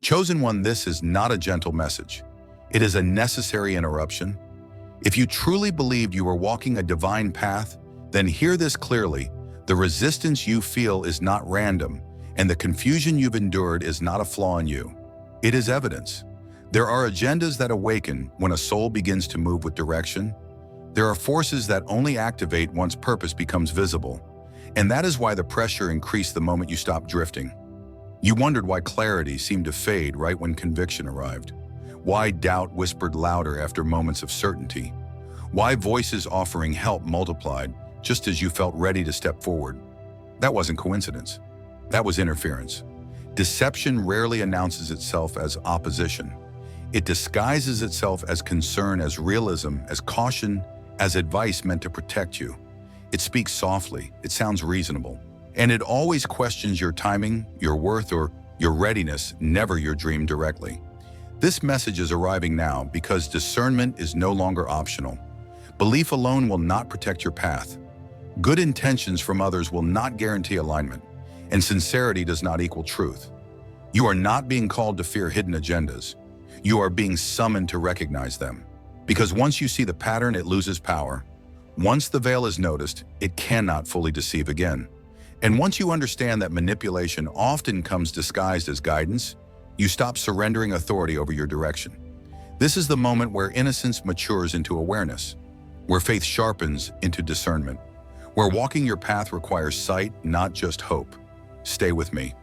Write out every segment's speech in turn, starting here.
Chosen one, this is not a gentle message. It is a necessary interruption. If you truly believed you were walking a divine path, then hear this clearly. The resistance you feel is not random, and the confusion you've endured is not a flaw in you. It is evidence. There are agendas that awaken when a soul begins to move with direction. There are forces that only activate once purpose becomes visible. And that is why the pressure increased the moment you stopped drifting. You wondered why clarity seemed to fade right when conviction arrived. Why doubt whispered louder after moments of certainty. Why voices offering help multiplied just as you felt ready to step forward. That wasn't coincidence. That was interference. Deception rarely announces itself as opposition. It disguises itself as concern, as realism, as caution, as advice meant to protect you. It speaks softly, it sounds reasonable, and it always questions your timing, your worth, or your readiness, never your dream directly. This message is arriving now because discernment is no longer optional. Belief alone will not protect your path. Good intentions from others will not guarantee alignment, and sincerity does not equal truth. You are not being called to fear hidden agendas. You are being summoned to recognize them. Because once you see the pattern, it loses power. Once the veil is noticed, it cannot fully deceive again. And once you understand that manipulation often comes disguised as guidance, you stop surrendering authority over your direction. This is the moment where innocence matures into awareness, where faith sharpens into discernment, where walking your path requires sight, not just hope. Stay with me.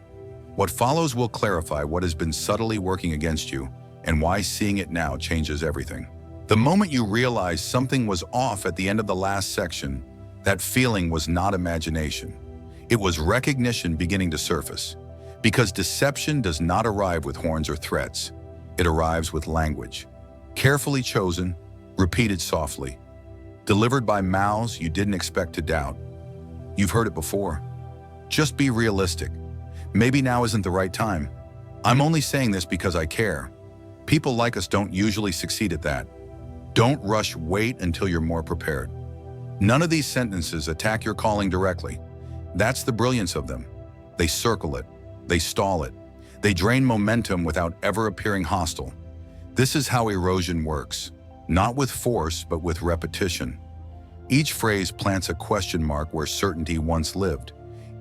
What follows will clarify what has been subtly working against you and why seeing it now changes everything. The moment you realize something was off at the end of the last section, that feeling was not imagination. It was recognition beginning to surface. Because deception does not arrive with horns or threats. It arrives with language. Carefully chosen, repeated softly. Delivered by mouths you didn't expect to doubt. You've heard it before. Just be realistic. Maybe now isn't the right time. I'm only saying this because I care. People like us don't usually succeed at that. Don't rush, wait until you're more prepared. None of these sentences attack your calling directly. That's the brilliance of them. They circle it. They stall it. They drain momentum without ever appearing hostile. This is how erosion works. Not with force, but with repetition. Each phrase plants a question mark where certainty once lived.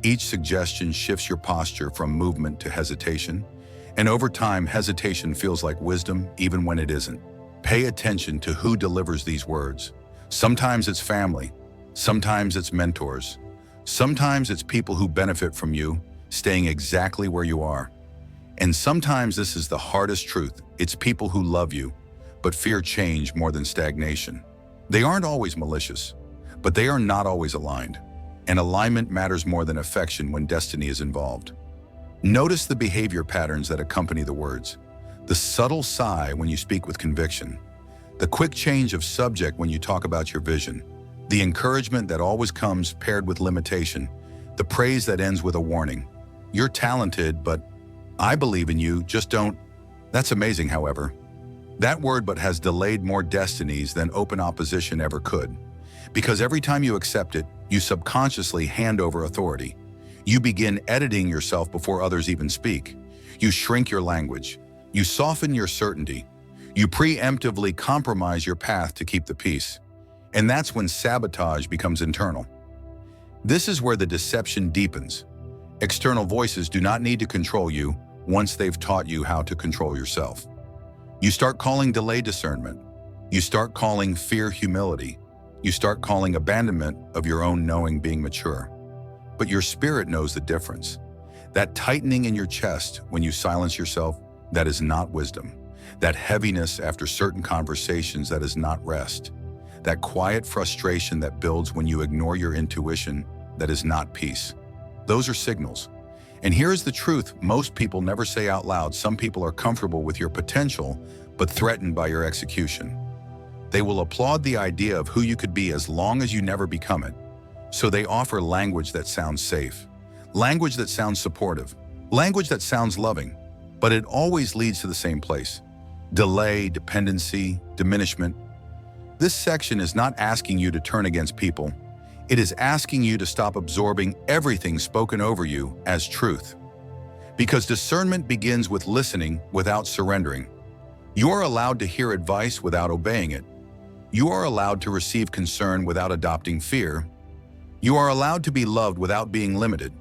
Each suggestion shifts your posture from movement to hesitation. And over time, hesitation feels like wisdom, even when it isn't. Pay attention to who delivers these words. Sometimes it's family. Sometimes it's mentors. Sometimes it's people who benefit from you, staying exactly where you are. And sometimes this is the hardest truth. It's people who love you, but fear change more than stagnation. They aren't always malicious, but they are not always aligned. And alignment matters more than affection when destiny is involved. Notice the behavior patterns that accompany the words. The subtle sigh when you speak with conviction. The quick change of subject when you talk about your vision. The encouragement that always comes paired with limitation. The praise that ends with a warning. You're talented, but I believe in you, just don't. That's amazing, however. That word "but" has delayed more destinies than open opposition ever could. Because every time you accept it, you subconsciously hand over authority. You begin editing yourself before others even speak. You shrink your language. You soften your certainty. You preemptively compromise your path to keep the peace. And that's when sabotage becomes internal. This is where the deception deepens. External voices do not need to control you once they've taught you how to control yourself. You start calling delay discernment. You start calling fear humility. You start calling abandonment of your own knowing being mature. But your spirit knows the difference. That tightening in your chest when you silence yourself, that is not wisdom. That heaviness after certain conversations, that is not rest. That quiet frustration that builds when you ignore your intuition, that is not peace. Those are signals. And here's the truth most people never say out loud. Some people are comfortable with your potential, but threatened by your execution. They will applaud the idea of who you could be as long as you never become it. So they offer language that sounds safe, language that sounds supportive, language that sounds loving, but it always leads to the same place. Delay, dependency, diminishment. This section is not asking you to turn against people. It is asking you to stop absorbing everything spoken over you as truth. Because discernment begins with listening without surrendering. You are allowed to hear advice without obeying it. You are allowed to receive concern without adopting fear. You are allowed to be loved without being limited.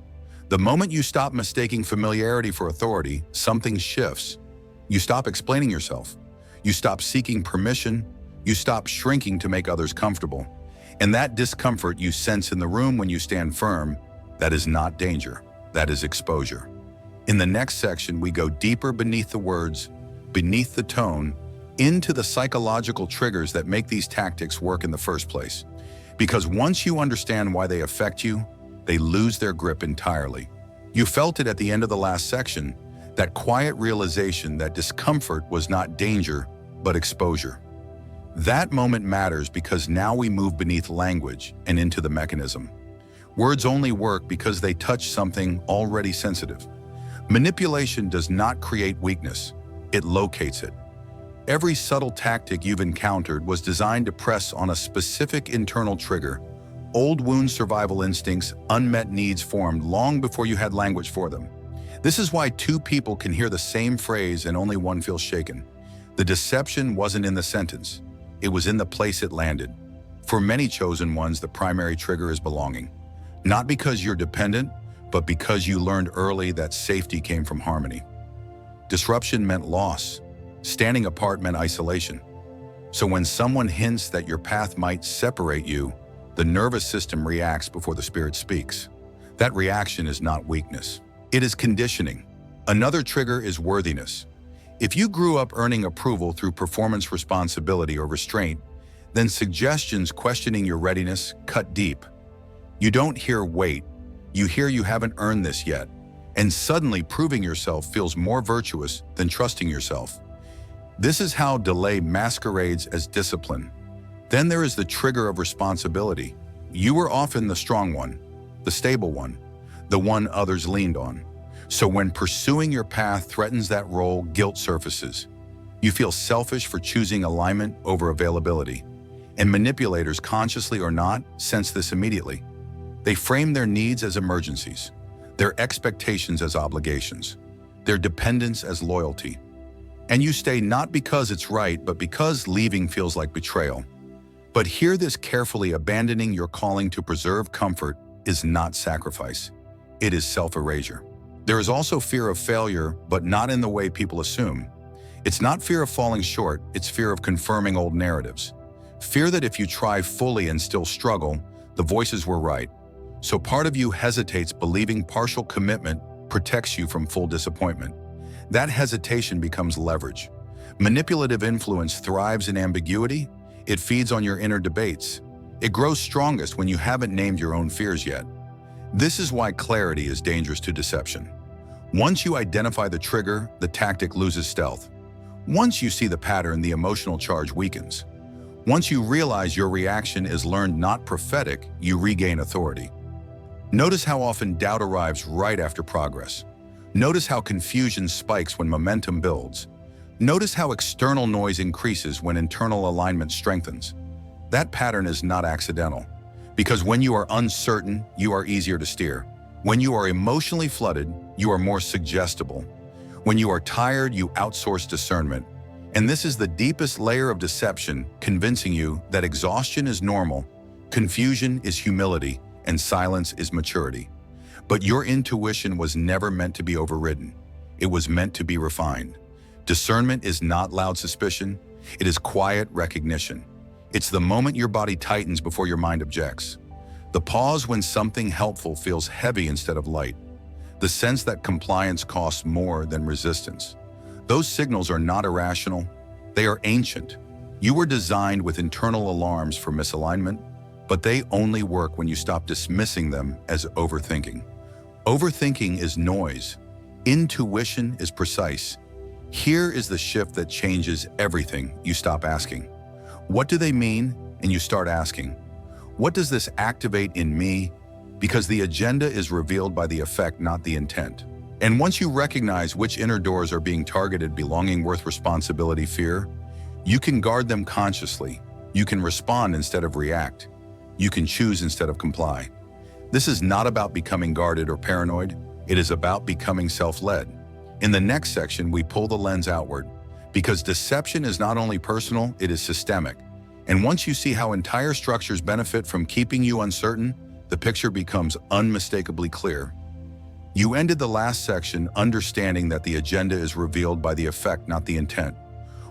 The moment you stop mistaking familiarity for authority, something shifts. You stop explaining yourself. You stop seeking permission. You stop shrinking to make others comfortable. And that discomfort you sense in the room when you stand firm, that is not danger. That is exposure. In the next section, we go deeper beneath the words, beneath the tone, into the psychological triggers that make these tactics work in the first place. Because once you understand why they affect you, they lose their grip entirely. You felt it at the end of the last section, that quiet realization that discomfort was not danger, but exposure. That moment matters because now we move beneath language and into the mechanism. Words only work because they touch something already sensitive. Manipulation does not create weakness, it locates it. Every subtle tactic you've encountered was designed to press on a specific internal trigger. Old wound survival instincts, unmet needs formed long before you had language for them. This is why two people can hear the same phrase and only one feels shaken. The deception wasn't in the sentence, it was in the place it landed. For many chosen ones, the primary trigger is belonging. Not because you're dependent, but because you learned early that safety came from harmony. Disruption meant loss. Standing apart meant isolation. So when someone hints that your path might separate you, the nervous system reacts before the spirit speaks. That reaction is not weakness. It is conditioning. Another trigger is worthiness. If you grew up earning approval through performance responsibility or restraint, then suggestions questioning your readiness cut deep. You don't hear wait, you hear you haven't earned this yet, and suddenly proving yourself feels more virtuous than trusting yourself. This is how delay masquerades as discipline. Then there is the trigger of responsibility. You were often the strong one, the stable one, the one others leaned on. So when pursuing your path threatens that role, guilt surfaces. You feel selfish for choosing alignment over availability. And manipulators, consciously or not, sense this immediately. They frame their needs as emergencies, their expectations as obligations, their dependence as loyalty. And you stay not because it's right, but because leaving feels like betrayal. But hear this carefully: abandoning your calling to preserve comfort is not sacrifice. It is self-erasure. There is also fear of failure, but not in the way people assume. It's not fear of falling short, it's fear of confirming old narratives. Fear that if you try fully and still struggle, the voices were right. So part of you hesitates, believing partial commitment protects you from full disappointment. That hesitation becomes leverage. Manipulative influence thrives in ambiguity. It feeds on your inner debates. It grows strongest when you haven't named your own fears yet. This is why clarity is dangerous to deception. Once you identify the trigger, the tactic loses stealth. Once you see the pattern, the emotional charge weakens. Once you realize your reaction is learned, not prophetic, you regain authority. Notice how often doubt arrives right after progress. Notice how confusion spikes when momentum builds. Notice how external noise increases when internal alignment strengthens. That pattern is not accidental, because when you are uncertain, you are easier to steer. When you are emotionally flooded, you are more suggestible. When you are tired, you outsource discernment. And this is the deepest layer of deception, convincing you that exhaustion is normal, confusion is humility, and silence is maturity. But your intuition was never meant to be overridden. It was meant to be refined. Discernment is not loud suspicion. It is quiet recognition. It's the moment your body tightens before your mind objects. The pause when something helpful feels heavy instead of light. The sense that compliance costs more than resistance. Those signals are not irrational. They are ancient. You were designed with internal alarms for misalignment, but they only work when you stop dismissing them as overthinking. Overthinking is noise. Intuition is precise. Here is the shift that changes everything. You stop asking, "What do they mean?" and you start asking, "What does this activate in me?" Because the agenda is revealed by the effect, not the intent. And once you recognize which inner doors are being targeted, belonging, worth, responsibility, fear, you can guard them consciously. You can respond instead of react. You can choose instead of comply. This is not about becoming guarded or paranoid. It is about becoming self-led. In the next section, we pull the lens outward, because deception is not only personal, it is systemic. And once you see how entire structures benefit from keeping you uncertain, the picture becomes unmistakably clear. You ended the last section understanding that the agenda is revealed by the effect, not the intent.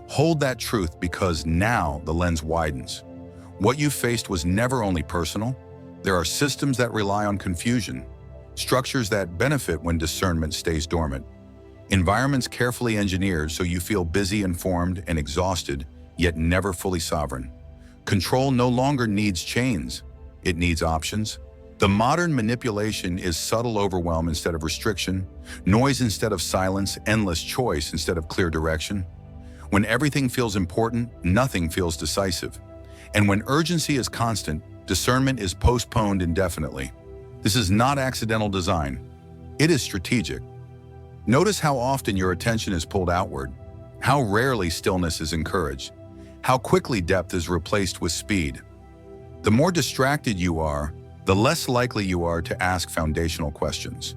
Hold that truth, because now the lens widens. What you faced was never only personal. There are systems that rely on confusion, structures that benefit when discernment stays dormant, environments carefully engineered so you feel busy, informed, and exhausted, yet never fully sovereign. Control no longer needs chains, it needs options. The modern manipulation is subtle overwhelm instead of restriction, noise instead of silence, endless choice instead of clear direction. When everything feels important, nothing feels decisive. And when urgency is constant, discernment is postponed indefinitely. This is not accidental design. It is strategic. Notice how often your attention is pulled outward, how rarely stillness is encouraged, how quickly depth is replaced with speed. The more distracted you are, the less likely you are to ask foundational questions.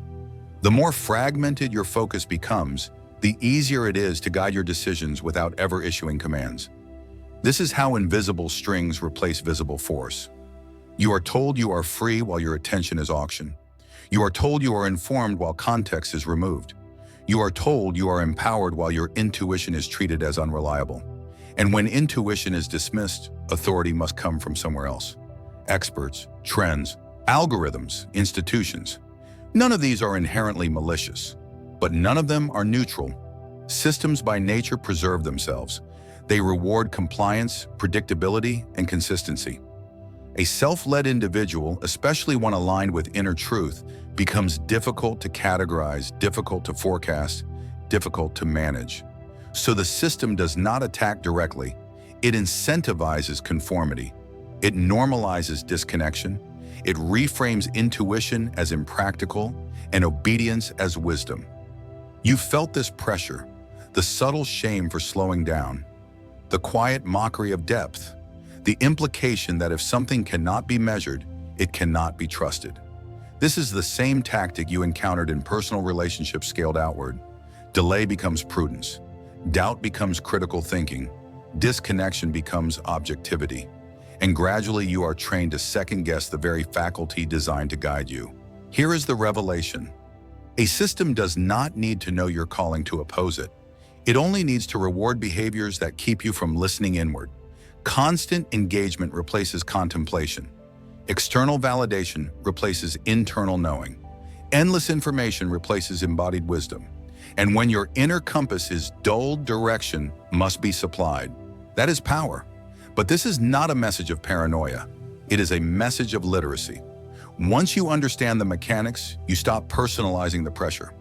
The more fragmented your focus becomes, the easier it is to guide your decisions without ever issuing commands. This is how invisible strings replace visible force. You are told you are free while your attention is auctioned. You are told you are informed while context is removed. You are told you are empowered while your intuition is treated as unreliable. And when intuition is dismissed, authority must come from somewhere else. Experts, trends, algorithms, institutions. None of these are inherently malicious, but none of them are neutral. Systems by nature preserve themselves. They reward compliance, predictability, and consistency. A self-led individual, especially one aligned with inner truth, becomes difficult to categorize, difficult to forecast, difficult to manage. So the system does not attack directly. It incentivizes conformity. It normalizes disconnection. It reframes intuition as impractical and obedience as wisdom. You felt this pressure, the subtle shame for slowing down, the quiet mockery of depth, the implication that if something cannot be measured, it cannot be trusted. This is the same tactic you encountered in personal relationships scaled outward. Delay becomes prudence. Doubt becomes critical thinking. Disconnection becomes objectivity. And gradually you are trained to second-guess the very faculty designed to guide you. Here is the revelation. A system does not need to know your calling to oppose it. It only needs to reward behaviors that keep you from listening inward. Constant engagement replaces contemplation. External validation replaces internal knowing. Endless information replaces embodied wisdom. And when your inner compass is dulled, direction must be supplied. That is power. But this is not a message of paranoia. It is a message of literacy. Once you understand the mechanics, you stop personalizing the pressure.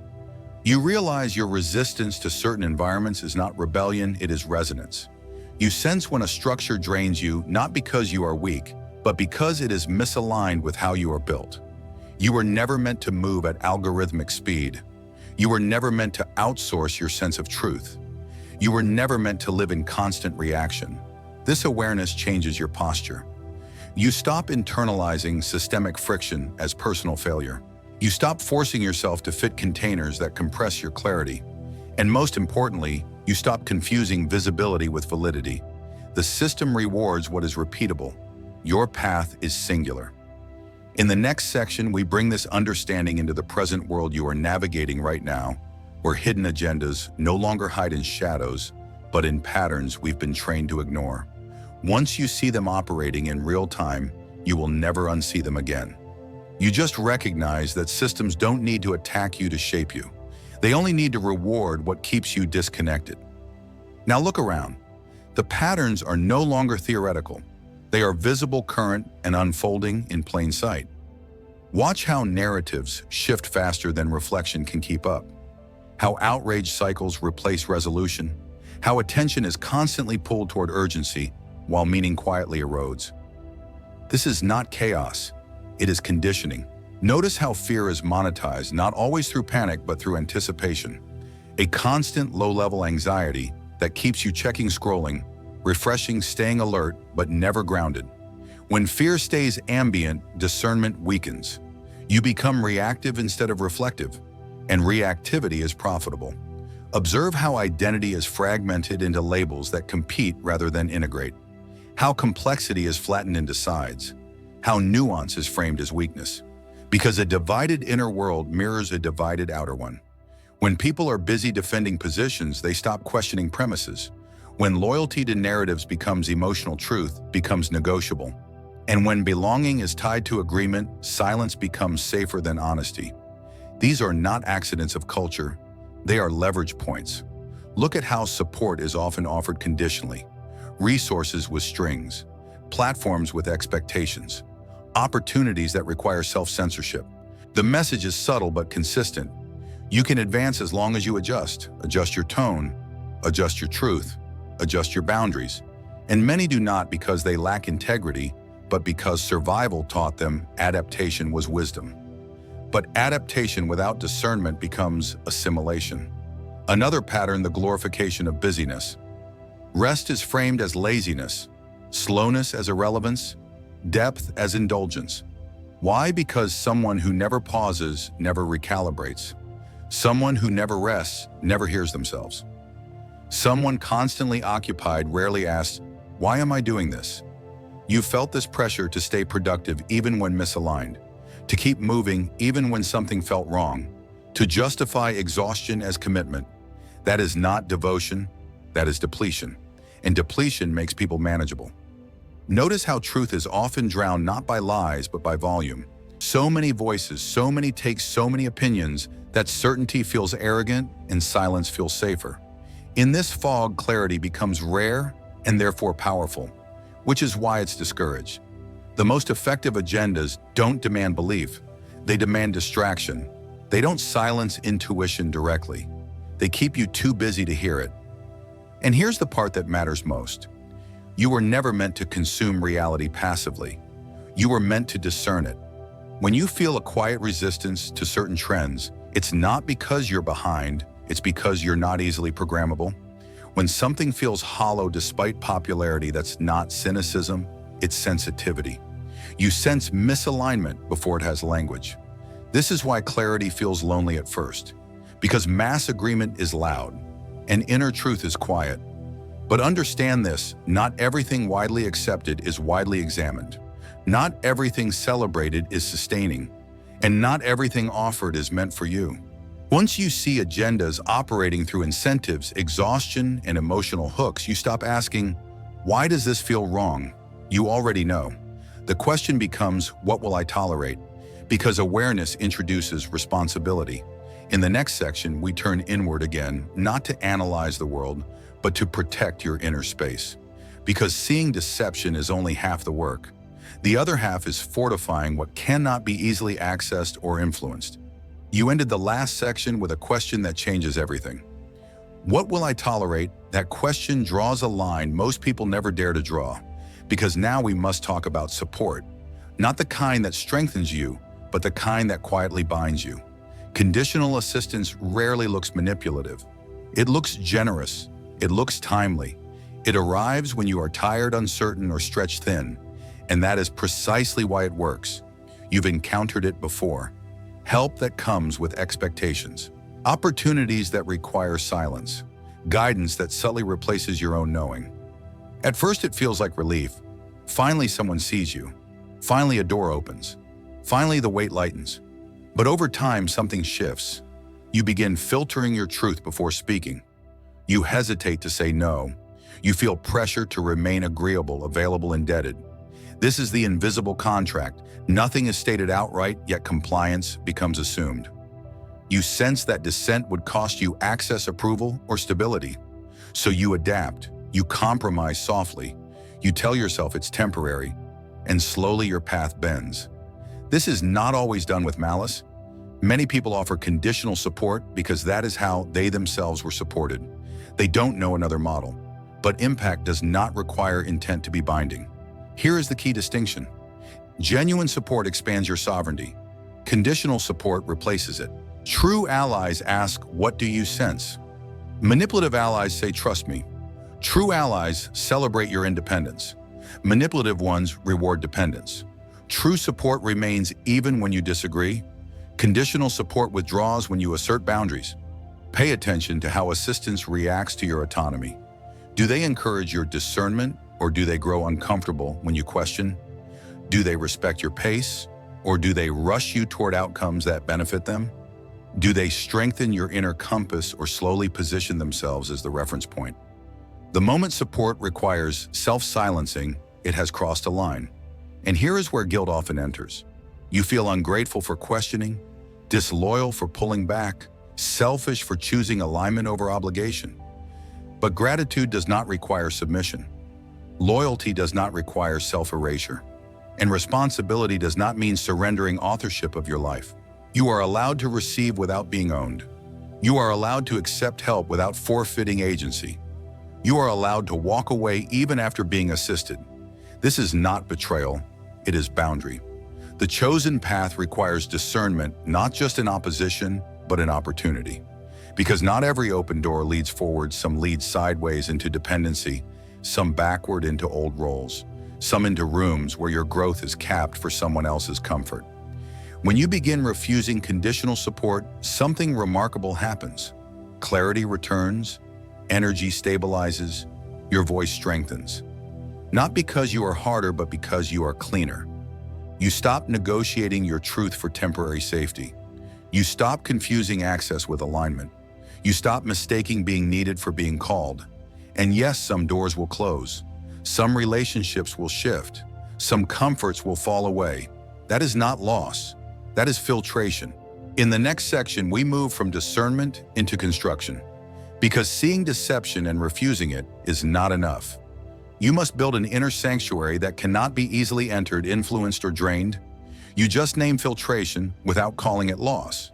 You realize your resistance to certain environments is not rebellion, it is resonance. You sense when a structure drains you, not because you are weak, but because it is misaligned with how you are built. You were never meant to move at algorithmic speed. You were never meant to outsource your sense of truth. You were never meant to live in constant reaction. This awareness changes your posture. You stop internalizing systemic friction as personal failure. You stop forcing yourself to fit containers that compress your clarity. And most importantly, you stop confusing visibility with validity. The system rewards what is repeatable. Your path is singular. In the next section, we bring this understanding into the present world you are navigating right now, where hidden agendas no longer hide in shadows, but in patterns we've been trained to ignore. Once you see them operating in real time, you will never unsee them again. You just recognize that systems don't need to attack you to shape you. They only need to reward what keeps you disconnected. Now look around. The patterns are no longer theoretical. They are visible, current, and unfolding in plain sight. Watch how narratives shift faster than reflection can keep up. How outrage cycles replace resolution. How attention is constantly pulled toward urgency, while meaning quietly erodes. This is not chaos, it is conditioning. Notice how fear is monetized, not always through panic, but through anticipation. A constant low-level anxiety that keeps you checking, scrolling, refreshing, staying alert, but never grounded. When fear stays ambient, discernment weakens. You become reactive instead of reflective. and reactivity is profitable. Observe how identity is fragmented into labels that compete rather than integrate, how complexity is flattened into sides, how nuance is framed as weakness. Because a divided inner world mirrors a divided outer one. When people are busy defending positions, they stop questioning premises. When loyalty to narratives becomes emotional, truth becomes negotiable. And when belonging is tied to agreement, silence becomes safer than honesty. These are not accidents of culture, they are leverage points. Look at how support is often offered conditionally. Resources with strings, platforms with expectations, opportunities that require self-censorship. The message is subtle but consistent. You can advance as long as you adjust your tone, adjust your truth, adjust your boundaries. And many do not because they lack integrity, but because survival taught them adaptation was wisdom. But adaptation without discernment becomes assimilation. Another pattern, the glorification of busyness. Rest is framed as laziness, slowness as irrelevance, depth as indulgence. Why? Because someone who never pauses never recalibrates. Someone who never rests never hears themselves. Someone constantly occupied rarely asks, "Why am I doing this?" You felt this pressure to stay productive even when misaligned, to keep moving even when something felt wrong, to justify exhaustion as commitment. That is not devotion, that is depletion. And depletion makes people manageable. Notice how truth is often drowned not by lies but by volume. So many voices, so many takes, so many opinions that certainty feels arrogant and silence feels safer. In this fog, clarity becomes rare and therefore powerful, which is why it's discouraged. The most effective agendas don't demand belief, they demand distraction. They don't silence intuition directly. They keep you too busy to hear it. And here's the part that matters most. You were never meant to consume reality passively. You were meant to discern it. When you feel a quiet resistance to certain trends, it's not because you're behind, it's because you're not easily programmable. When something feels hollow despite popularity, that's not cynicism, it's sensitivity. You sense misalignment before it has language. This is why clarity feels lonely at first, because mass agreement is loud and inner truth is quiet. But understand this, not everything widely accepted is widely examined. Not everything celebrated is sustaining, and not everything offered is meant for you. Once you see agendas operating through incentives, exhaustion, and emotional hooks, you stop asking, "Why does this feel wrong?" You already know. The question becomes, what will I tolerate? Because awareness introduces responsibility. In the next section, we turn inward again, not to analyze the world, but to protect your inner space. Because seeing deception is only half the work. The other half is fortifying what cannot be easily accessed or influenced. You ended the last section with a question that changes everything. What will I tolerate? That question draws a line most people never dare to draw. Because now we must talk about support. Not the kind that strengthens you, but the kind that quietly binds you. Conditional assistance rarely looks manipulative. It looks generous. It looks timely. It arrives when you are tired, uncertain, or stretched thin. And that is precisely why it works. You've encountered it before. Help that comes with expectations. Opportunities that require silence. Guidance that subtly replaces your own knowing. At first it feels like relief. Finally someone sees you. Finally a door opens. Finally the weight lightens. But over time something shifts. You begin filtering your truth before speaking. You hesitate to say no. You feel pressure to remain agreeable, available, indebted. This is the invisible contract. Nothing is stated outright, yet compliance becomes assumed. You sense that dissent would cost you access, approval, or stability. So you adapt. You compromise softly. You tell yourself it's temporary, and slowly your path bends. This is not always done with malice. Many people offer conditional support because that is how they themselves were supported. They don't know another model. But impact does not require intent to be binding. Here is the key distinction. Genuine support expands your sovereignty. Conditional support replaces it. True allies ask, "What do you sense?" Manipulative allies say, "Trust me." True allies celebrate your independence. Manipulative ones reward dependence. True support remains even when you disagree. Conditional support withdraws when you assert boundaries. Pay attention to how assistance reacts to your autonomy. Do they encourage your discernment, or do they grow uncomfortable when you question? Do they respect your pace, or do they rush you toward outcomes that benefit them? Do they strengthen your inner compass or slowly position themselves as the reference point? The moment support requires self-silencing, it has crossed a line. And here is where guilt often enters. You feel ungrateful for questioning, disloyal for pulling back, selfish for choosing alignment over obligation. But gratitude does not require submission. Loyalty does not require self-erasure. And responsibility does not mean surrendering authorship of your life. You are allowed to receive without being owned. You are allowed to accept help without forfeiting agency. You are allowed to walk away even after being assisted. This is not betrayal, it is boundary. The chosen path requires discernment, not just in opposition, but in opportunity. Because not every open door leads forward, some lead sideways into dependency, some backward into old roles, some into rooms where your growth is capped for someone else's comfort. When you begin refusing conditional support, something remarkable happens. Clarity returns, energy stabilizes, your voice strengthens. Not because you are harder, but because you are cleaner. You stop negotiating your truth for temporary safety. You stop confusing access with alignment. You stop mistaking being needed for being called. And yes, some doors will close. Some relationships will shift. Some comforts will fall away. That is not loss. That is filtration. In the next section, we move from discernment into construction. Because seeing deception and refusing it is not enough. You must build an inner sanctuary that cannot be easily entered, influenced, or drained. You just name filtration without calling it loss.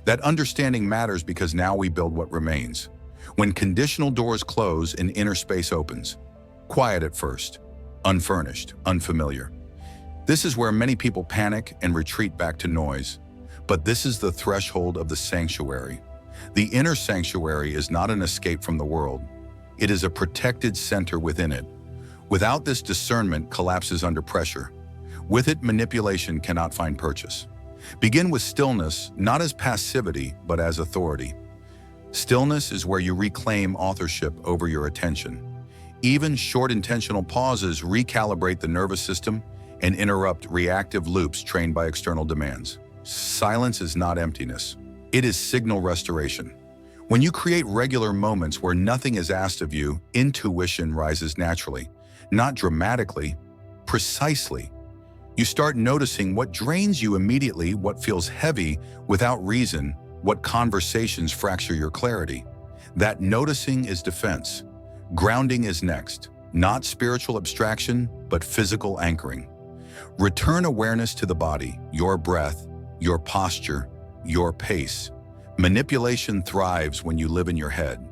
That understanding matters because now we build what remains. When conditional doors close, an inner space opens. Quiet at first, unfurnished, unfamiliar. This is where many people panic and retreat back to noise. But this is the threshold of the sanctuary. The inner sanctuary is not an escape from the world. It is a protected center within it. Without this, discernment collapses under pressure. With it, manipulation cannot find purchase. Begin with stillness, not as passivity, but as authority. Stillness is where you reclaim authorship over your attention. Even short intentional pauses recalibrate the nervous system and interrupt reactive loops trained by external demands. Silence is not emptiness. It is signal restoration. When you create regular moments where nothing is asked of you, intuition rises naturally, not dramatically, precisely. You start noticing what drains you immediately, what feels heavy without reason, what conversations fracture your clarity. That noticing is defense. Grounding is next, not spiritual abstraction, but physical anchoring. Return awareness to the body, your breath, your posture, your pace. Manipulation thrives when you live in your head.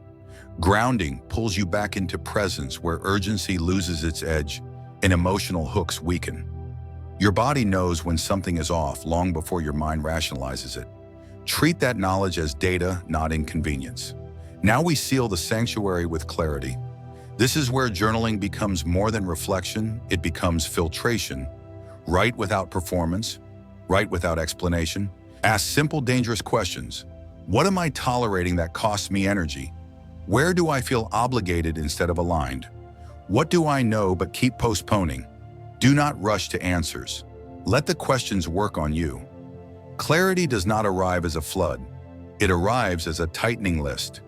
Grounding pulls you back into presence where urgency loses its edge and emotional hooks weaken. Your body knows when something is off long before your mind rationalizes it. Treat that knowledge as data, not inconvenience. Now we seal the sanctuary with clarity. This is where journaling becomes more than reflection, it becomes filtration. Write without performance, write without explanation. Ask simple, dangerous questions. What am I tolerating that costs me energy? Where do I feel obligated instead of aligned? What do I know but keep postponing? Do not rush to answers. Let the questions work on you. Clarity does not arrive as a flood. It arrives as a tightening list.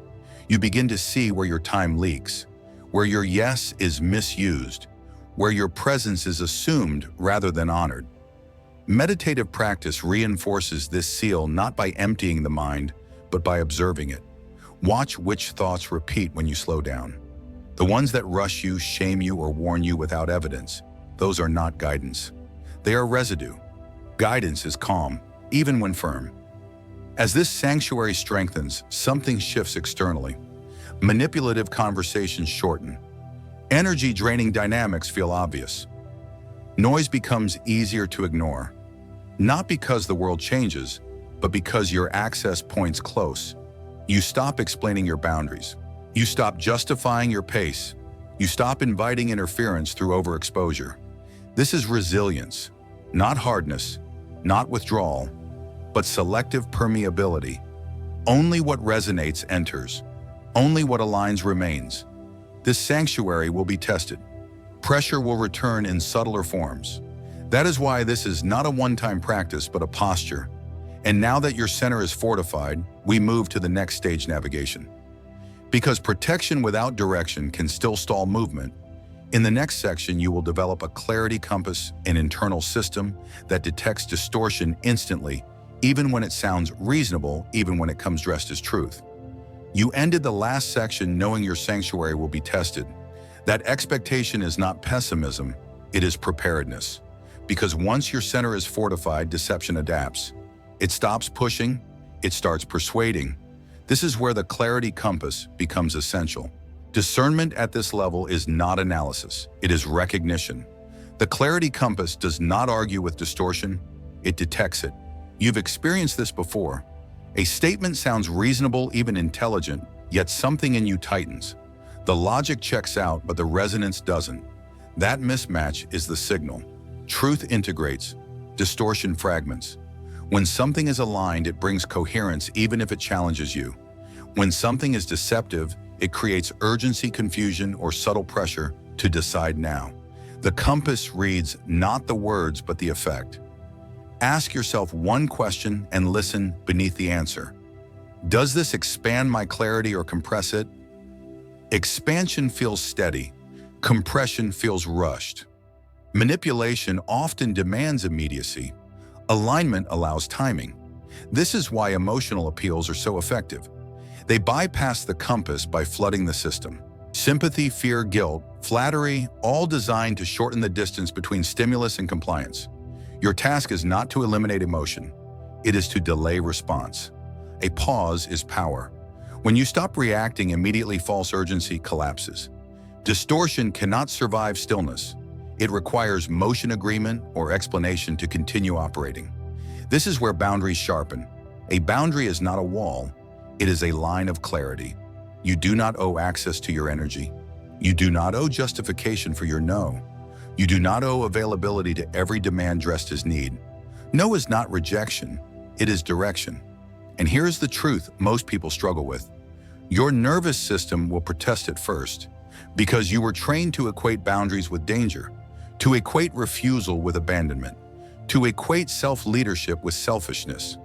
You begin to see where your time leaks, where your yes is misused, where your presence is assumed rather than honored. Meditative practice reinforces this seal not by emptying the mind, but by observing it. Watch which thoughts repeat when you slow down. The ones that rush you, shame you, or warn you without evidence, those are not guidance. They are residue. Guidance is calm, even when firm. As this sanctuary strengthens, something shifts externally. Manipulative conversations shorten. Energy-draining dynamics feel obvious. Noise becomes easier to ignore. Not because the world changes, but because your access points close. You stop explaining your boundaries. You stop justifying your pace. You stop inviting interference through overexposure. This is resilience, not hardness, not withdrawal, but selective permeability. Only what resonates enters. Only what aligns remains. This sanctuary will be tested. Pressure will return in subtler forms. That is why this is not a one-time practice, but a posture. And now that your center is fortified, we move to the next stage: navigation. Because protection without direction can still stall movement, in the next section you will develop a clarity compass, an internal system that detects distortion instantly, even when it sounds reasonable, even when it comes dressed as truth. You ended the last section knowing your sanctuary will be tested. That expectation is not pessimism, it is preparedness. Because once your center is fortified, deception adapts. It stops pushing, it starts persuading. This is where the clarity compass becomes essential. Discernment at this level is not analysis, it is recognition. The clarity compass does not argue with distortion, it detects it. You've experienced this before. A statement sounds reasonable, even intelligent, yet something in you tightens. The logic checks out, but the resonance doesn't. That mismatch is the signal. Truth integrates, distortion fragments. When something is aligned, it brings coherence even if it challenges you. When something is deceptive, it creates urgency, confusion, or subtle pressure to decide now. The compass reads not the words, but the effect. Ask yourself one question and listen beneath the answer. Does this expand my clarity or compress it? Expansion feels steady. Compression feels rushed. Manipulation often demands immediacy. Alignment allows timing. This is why emotional appeals are so effective. They bypass the compass by flooding the system. Sympathy, fear, guilt, flattery, all designed to shorten the distance between stimulus and compliance. Your task is not to eliminate emotion. It is to delay response. A pause is power. When you stop reacting immediately, false urgency collapses. Distortion cannot survive stillness. It requires motion, agreement, or explanation to continue operating. This is where boundaries sharpen. A boundary is not a wall. It is a line of clarity. You do not owe access to your energy. You do not owe justification for your no. You do not owe availability to every demand dressed as need. No is not rejection. It is direction. And here is the truth most people struggle with. Your nervous system will protest at first because you were trained to equate boundaries with danger, to equate refusal with abandonment, to equate self-leadership with selfishness.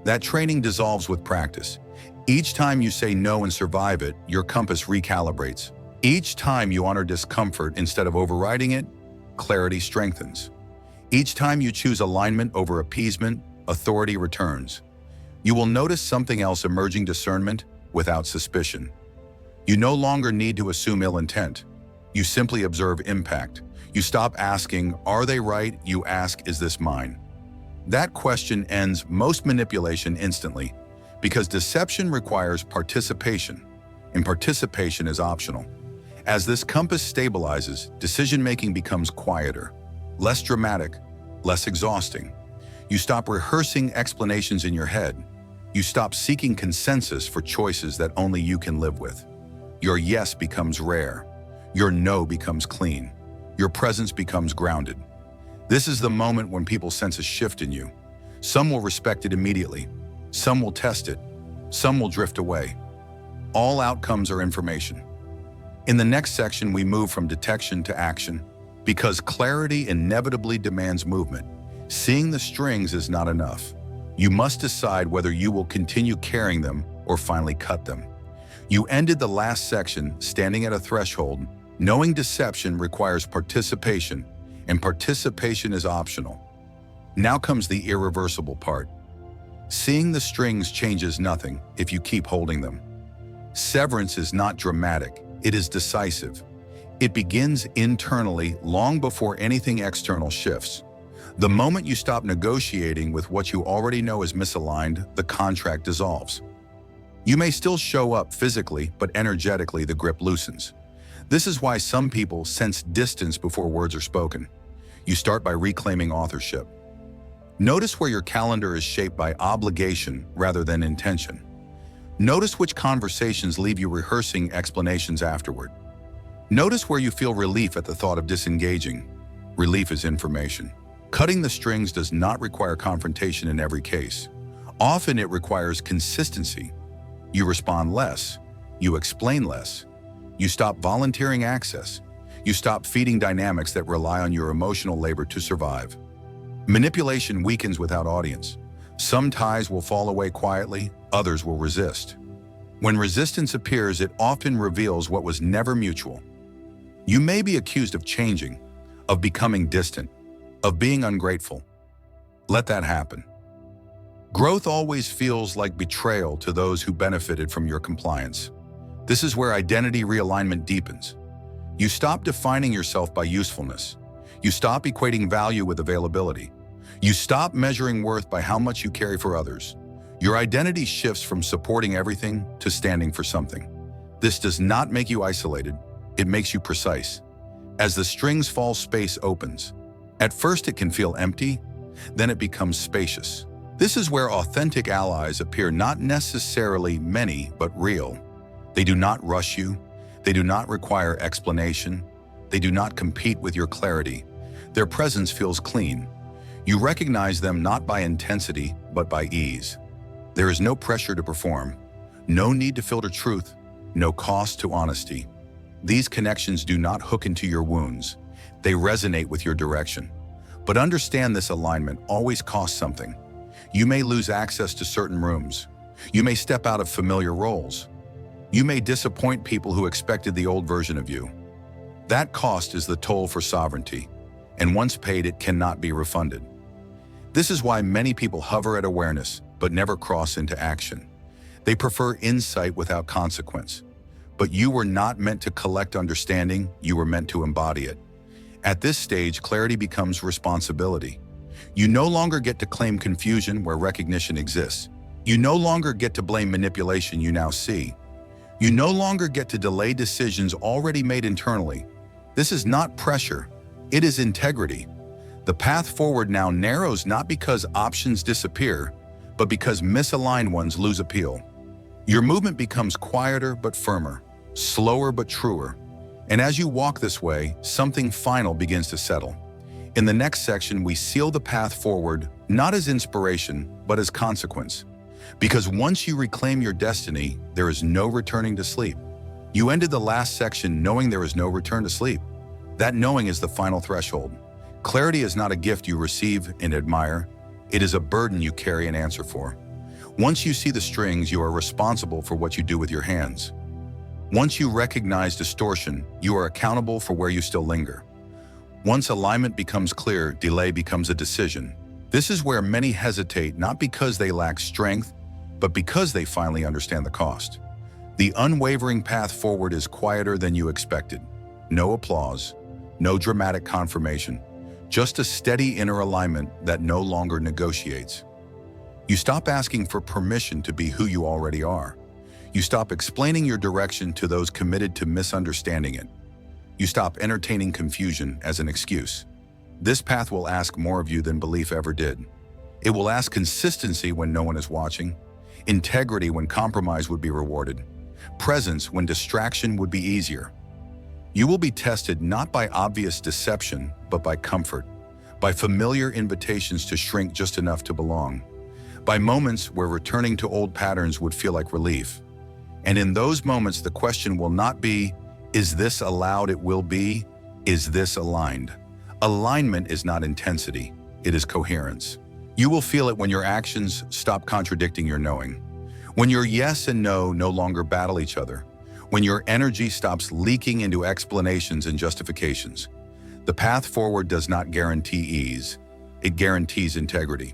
That training dissolves with practice. Each time you say no and survive it, your compass recalibrates. Each time you honor discomfort instead of overriding it, clarity strengthens. Each time you choose alignment over appeasement, authority returns. You will notice something else emerging: discernment without suspicion. You no longer need to assume ill intent. You simply observe impact. You stop asking, "Are they right?" You ask, "Is this mine?" That question ends most manipulation instantly, because deception requires participation, and participation is optional. As this compass stabilizes, decision-making becomes quieter, less dramatic, less exhausting. You stop rehearsing explanations in your head. You stop seeking consensus for choices that only you can live with. Your yes becomes rare. Your no becomes clean. Your presence becomes grounded. This is the moment when people sense a shift in you. Some will respect it immediately. Some will test it. Some will drift away. All outcomes are information. In the next section, we move from detection to action, because clarity inevitably demands movement. Seeing the strings is not enough. You must decide whether you will continue carrying them or finally cut them. You ended the last section standing at a threshold, knowing deception requires participation, and participation is optional. Now comes the irreversible part. Seeing the strings changes nothing if you keep holding them. Severance is not dramatic, it is decisive. It begins internally long before anything external shifts. The moment you stop negotiating with what you already know is misaligned, the contract dissolves. You may still show up physically, but energetically the grip loosens. This is why some people sense distance before words are spoken. You start by reclaiming authorship. Notice where your calendar is shaped by obligation rather than intention. Notice which conversations leave you rehearsing explanations afterward. Notice where you feel relief at the thought of disengaging. Relief is information. Cutting the strings does not require confrontation in every case. Often it requires consistency. You respond less. You explain less. You stop volunteering access. You stop feeding dynamics that rely on your emotional labor to survive. Manipulation weakens without audience. Some ties will fall away quietly, others will resist. When resistance appears, it often reveals what was never mutual. You may be accused of changing, of becoming distant, of being ungrateful. Let that happen. Growth always feels like betrayal to those who benefited from your compliance. This is where identity realignment deepens. You stop defining yourself by usefulness. You stop equating value with availability. You stop measuring worth by how much you carry for others. Your identity shifts from supporting everything to standing for something. This does not make you isolated. It makes you precise. As the strings fall, space opens. At first it can feel empty, then it becomes spacious. This is where authentic allies appear, not necessarily many, but real. They do not rush you. They do not require explanation. They do not compete with your clarity. Their presence feels clean. You recognize them not by intensity, but by ease. There is no pressure to perform, no need to filter truth, no cost to honesty. These connections do not hook into your wounds. They resonate with your direction. But understand, this alignment always costs something. You may lose access to certain rooms. You may step out of familiar roles. You may disappoint people who expected the old version of you. That cost is the toll for sovereignty, and once paid, it cannot be refunded. This is why many people hover at awareness, but never cross into action. They prefer insight without consequence. But you were not meant to collect understanding, you were meant to embody it. At this stage, clarity becomes responsibility. You no longer get to claim confusion where recognition exists. You no longer get to blame manipulation you now see. You no longer get to delay decisions already made internally. This is not pressure, it is integrity. The path forward now narrows not because options disappear, but because misaligned ones lose appeal. Your movement becomes quieter but firmer, slower but truer. And as you walk this way, something final begins to settle. In the next section, we seal the path forward, not as inspiration, but as consequence. Because once you reclaim your destiny, there is no returning to sleep. You ended the last section knowing there is no return to sleep. That knowing is the final threshold. Clarity is not a gift you receive and admire. It is a burden you carry and answer for. Once you see the strings, you are responsible for what you do with your hands. Once you recognize distortion, you are accountable for where you still linger. Once alignment becomes clear, delay becomes a decision. This is where many hesitate, not because they lack strength, but because they finally understand the cost. The unwavering path forward is quieter than you expected. No applause, no dramatic confirmation, just a steady inner alignment that no longer negotiates. You stop asking for permission to be who you already are. You stop explaining your direction to those committed to misunderstanding it. You stop entertaining confusion as an excuse. This path will ask more of you than belief ever did. It will ask consistency when no one is watching, integrity when compromise would be rewarded, presence when distraction would be easier. You will be tested not by obvious deception, but by comfort, by familiar invitations to shrink just enough to belong, by moments where returning to old patterns would feel like relief. And in those moments, the question will not be, is this allowed? It will be, is this aligned? Alignment is not intensity, it is coherence. You will feel it when your actions stop contradicting your knowing, when your yes and no longer battle each other, when your energy stops leaking into explanations and justifications. The path forward does not guarantee ease, it guarantees integrity.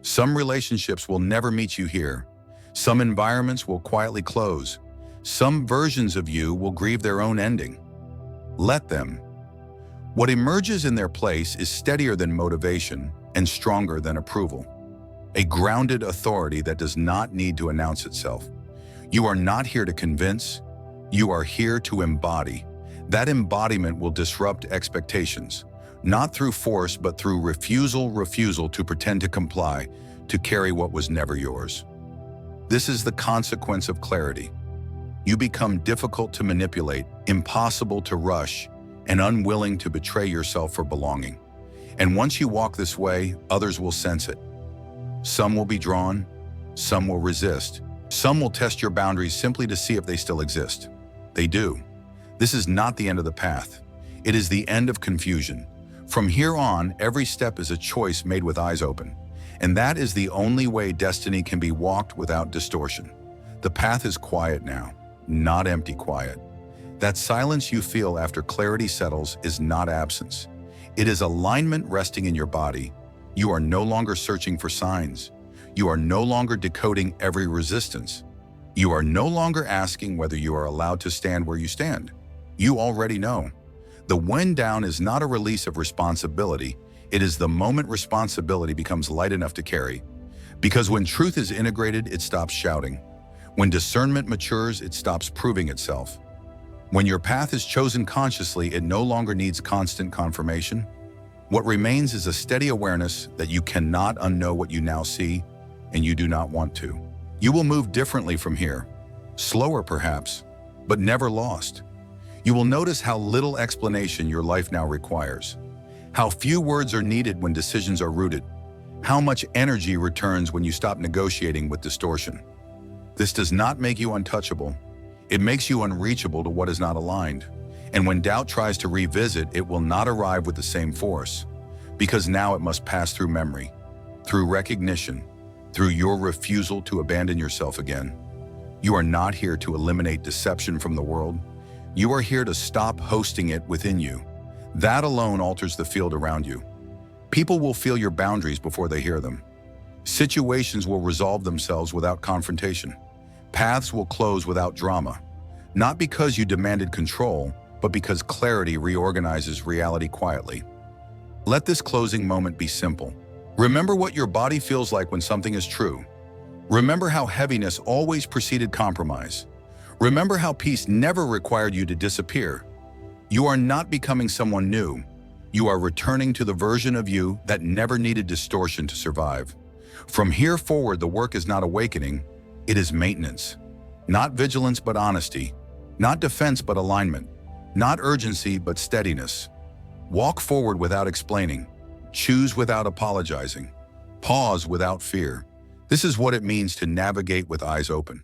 Some relationships will never meet you here. Some environments will quietly close. Some versions of you will grieve their own ending. Let them. What emerges in their place is steadier than motivation and stronger than approval. A grounded authority that does not need to announce itself. You are not here to convince, you are here to embody. That embodiment will disrupt expectations, not through force, but through refusal to pretend to comply, to carry what was never yours. This is the consequence of clarity. You become difficult to manipulate, impossible to rush, and unwilling to betray yourself for belonging. And once you walk this way, others will sense it. Some will be drawn, Some will resist. Some will test your boundaries simply to see if they still exist. They do. This is not the end of the path. It is the end of confusion. From here on, every step is a choice made with eyes open. And that is the only way destiny can be walked without distortion. The path is quiet now, not empty quiet. That silence you feel after clarity settles is not absence. It is alignment resting in your body. You are no longer searching for signs. You are no longer decoding every resistance. You are no longer asking whether you are allowed to stand where you stand. You already know. The wind down is not a release of responsibility. It is the moment responsibility becomes light enough to carry. Because when truth is integrated, it stops shouting. When discernment matures, it stops proving itself. When your path is chosen consciously, it no longer needs constant confirmation. What remains is a steady awareness that you cannot unknow what you now see, and you do not want to. You will move differently from here. Slower perhaps, but never lost. You will notice how little explanation your life now requires. How few words are needed when decisions are rooted. How much energy returns when you stop negotiating with distortion. This does not make you untouchable. It makes you unreachable to what is not aligned. And when doubt tries to revisit, it will not arrive with the same force. Because now it must pass through memory, through recognition, through your refusal to abandon yourself again. You are not here to eliminate deception from the world. You are here to stop hosting it within you. That alone alters the field around you. People will feel your boundaries before they hear them. Situations will resolve themselves without confrontation. Paths will close without drama. Not because you demanded control, but because clarity reorganizes reality quietly. Let this closing moment be simple. Remember what your body feels like when something is true. Remember how heaviness always preceded compromise. Remember how peace never required you to disappear. You are not becoming someone new. You are returning to the version of you that never needed distortion to survive. From here forward, the work is not awakening, it is maintenance. Not vigilance, but honesty. Not defense, but alignment. Not urgency, but steadiness. Walk forward without explaining. Choose without apologizing. Pause without fear. This is what it means to navigate with eyes open.